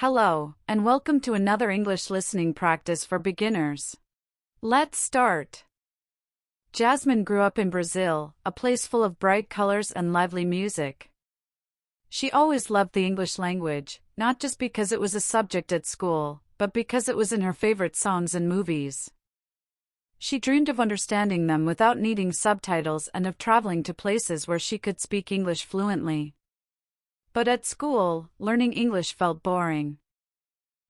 Hello, and welcome to another English listening practice for beginners. Let's start. Jasmine grew up in Brazil, a place full of bright colors and lively music. She always loved the English language, not just because it was a subject at school, but because it was in her favorite songs and movies. She dreamed of understanding them without needing subtitles and of traveling to places where she could speak English fluently. But at school, learning English felt boring.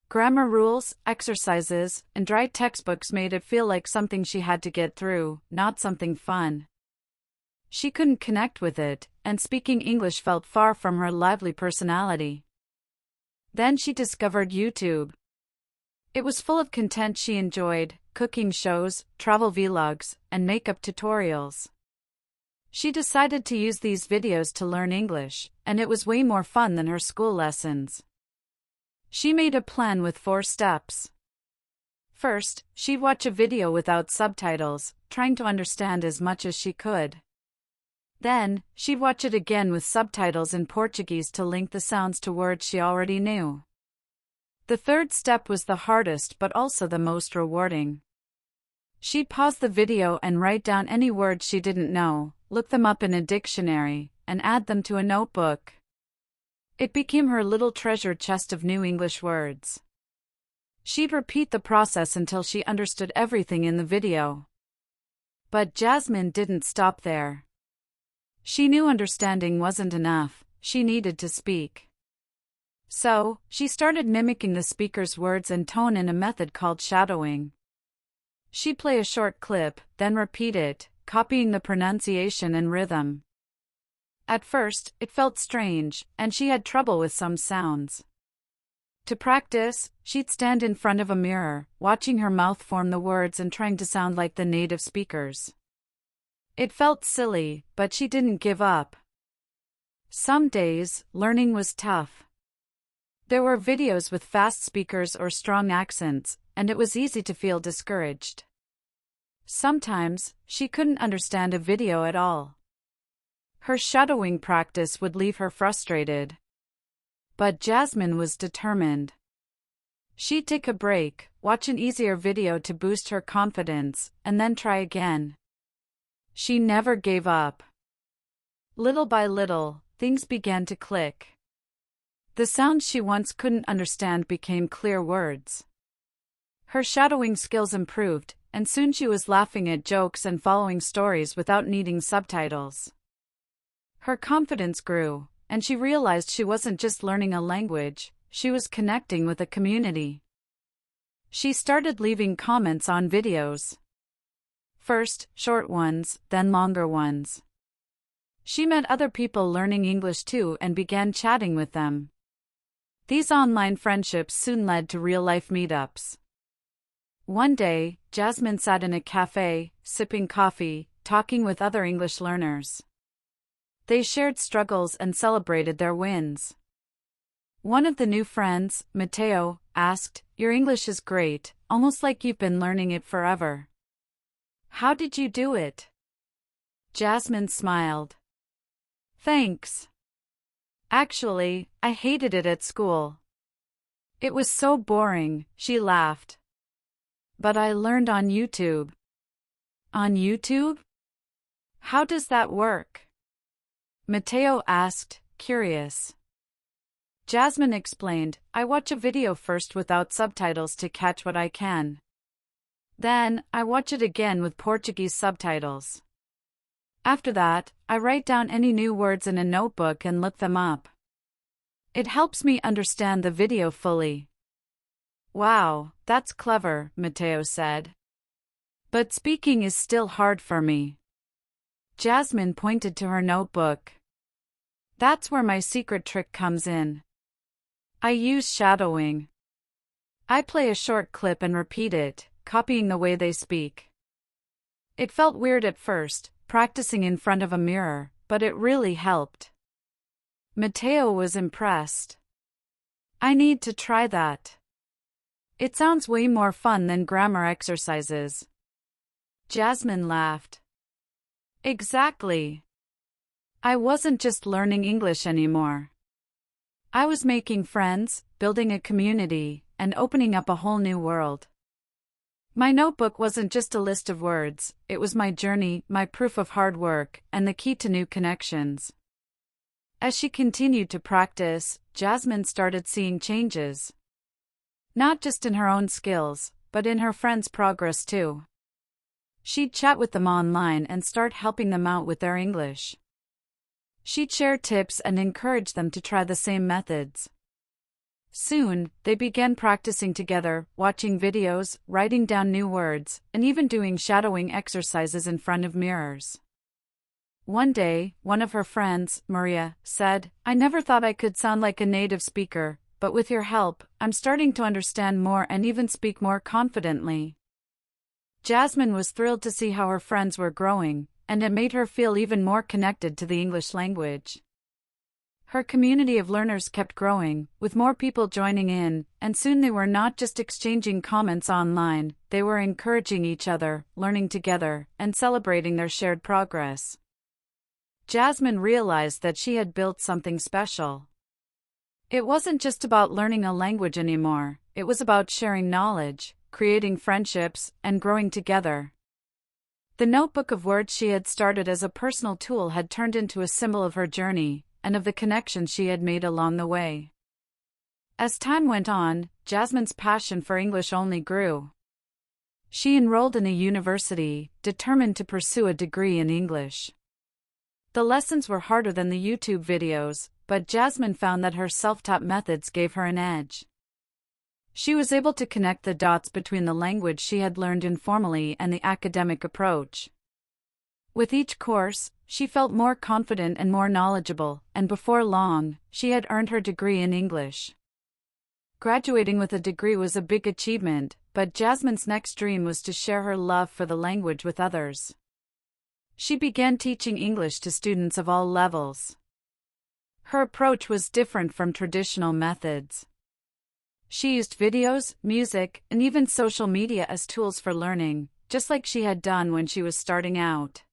Grammar rules, exercises, and dry textbooks made it feel like something she had to get through, not something fun. She couldn't connect with it, and speaking English felt far from her lively personality. Then she discovered YouTube. It was full of content she enjoyed: cooking shows, travel vlogs, and makeup tutorials. She decided to use these videos to learn English, and it was way more fun than her school lessons. She made a plan with 4 steps. First, she'd watch a video without subtitles, trying to understand as much as she could. Then, she'd watch it again with subtitles in Portuguese to link the sounds to words she already knew. The third step was the hardest but also the most rewarding. She'd pause the video and write down any words she didn't know, look them up in a dictionary, and add them to a notebook. It became her little treasure chest of new English words. She'd repeat the process until she understood everything in the video. But Jasmine didn't stop there. She knew understanding wasn't enough, she needed to speak. So, she started mimicking the speaker's words and tone in a method called shadowing. She'd play a short clip, then repeat it, copying the pronunciation and rhythm. At first, it felt strange, and she had trouble with some sounds. To practice, she'd stand in front of a mirror, watching her mouth form the words and trying to sound like the native speakers. It felt silly, but she didn't give up. Some days, learning was tough. There were videos with fast speakers or strong accents, and it was easy to feel discouraged. Sometimes, she couldn't understand a video at all. Her shadowing practice would leave her frustrated. But Jasmine was determined. She'd take a break, watch an easier video to boost her confidence, and then try again. She never gave up. Little by little, things began to click. The sounds she once couldn't understand became clear words. Her shadowing skills improved, and soon she was laughing at jokes and following stories without needing subtitles. Her confidence grew, and she realized she wasn't just learning a language, she was connecting with a community. She started leaving comments on videos. First, short ones, then longer ones. She met other people learning English too and began chatting with them. These online friendships soon led to real-life meetups. One day, Jasmine sat in a cafe, sipping coffee, talking with other English learners. They shared struggles and celebrated their wins. One of the new friends, Mateo, asked, "Your English is great, almost like you've been learning it forever. How did you do it?" Jasmine smiled. "Thanks. Actually, I hated it at school. It was so boring," she laughed. "But I learned on YouTube." "On YouTube? How does that work?" Mateo asked, curious. Jasmine explained, "I watch a video first without subtitles to catch what I can. Then, I watch it again with Portuguese subtitles. After that, I write down any new words in a notebook and look them up. It helps me understand the video fully." "Wow, that's clever," Mateo said. "But speaking is still hard for me." Jasmine pointed to her notebook. "That's where my secret trick comes in. I use shadowing. I play a short clip and repeat it, copying the way they speak. It felt weird at first, practicing in front of a mirror, but it really helped." Mateo was impressed. "I need to try that. It sounds way more fun than grammar exercises." Jasmine laughed. "Exactly. I wasn't just learning English anymore. I was making friends, building a community, and opening up a whole new world. My notebook wasn't just a list of words, it was my journey, my proof of hard work, and the key to new connections. As she continued to practice, Jasmine started seeing changes. Not just in her own skills, but in her friends' progress too. She'd chat with them online and start helping them out with their English. She'd share tips and encourage them to try the same methods. Soon, they began practicing together, watching videos, writing down new words, and even doing shadowing exercises in front of mirrors. One day, one of her friends, Maria, said, "I never thought I could sound like a native speaker, but with your help, I'm starting to understand more and even speak more confidently." Jasmine was thrilled to see how her friends were growing, and it made her feel even more connected to the English language. Her community of learners kept growing, with more people joining in, and soon they were not just exchanging comments online, they were encouraging each other, learning together, and celebrating their shared progress. Jasmine realized that she had built something special. It wasn't just about learning a language anymore, it was about sharing knowledge, creating friendships, and growing together. The notebook of words she had started as a personal tool had turned into a symbol of her journey, and of the connections she had made along the way. As time went on, Jasmine's passion for English only grew. She enrolled in a university, determined to pursue a degree in English. The lessons were harder than the YouTube videos, but Jasmine found that her self-taught methods gave her an edge. She was able to connect the dots between the language she had learned informally and the academic approach. With each course, she felt more confident and more knowledgeable, and before long, she had earned her degree in English. Graduating with a degree was a big achievement, but Jasmine's next dream was to share her love for the language with others. She began teaching English to students of all levels. Her approach was different from traditional methods. She used videos, music, and even social media as tools for learning, just like she had done when she was starting out.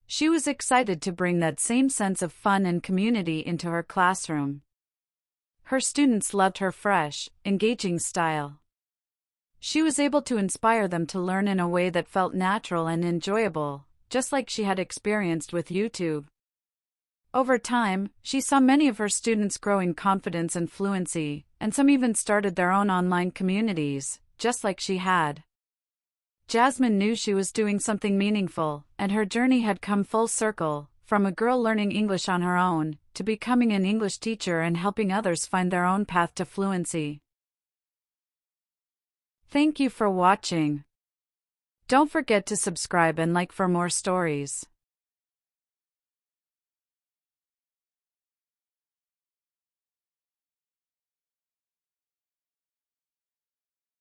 She was excited to bring that same sense of fun and community into her classroom. Her students loved her fresh, engaging style. She was able to inspire them to learn in a way that felt natural and enjoyable, just like she had experienced with YouTube. Over time, she saw many of her students grow in confidence and fluency, and some even started their own online communities, just like she had. Jasmine knew she was doing something meaningful, and her journey had come full circle, from a girl learning English on her own, to becoming an English teacher and helping others find their own path to fluency. Thank you for watching. Don't forget to subscribe and like for more stories.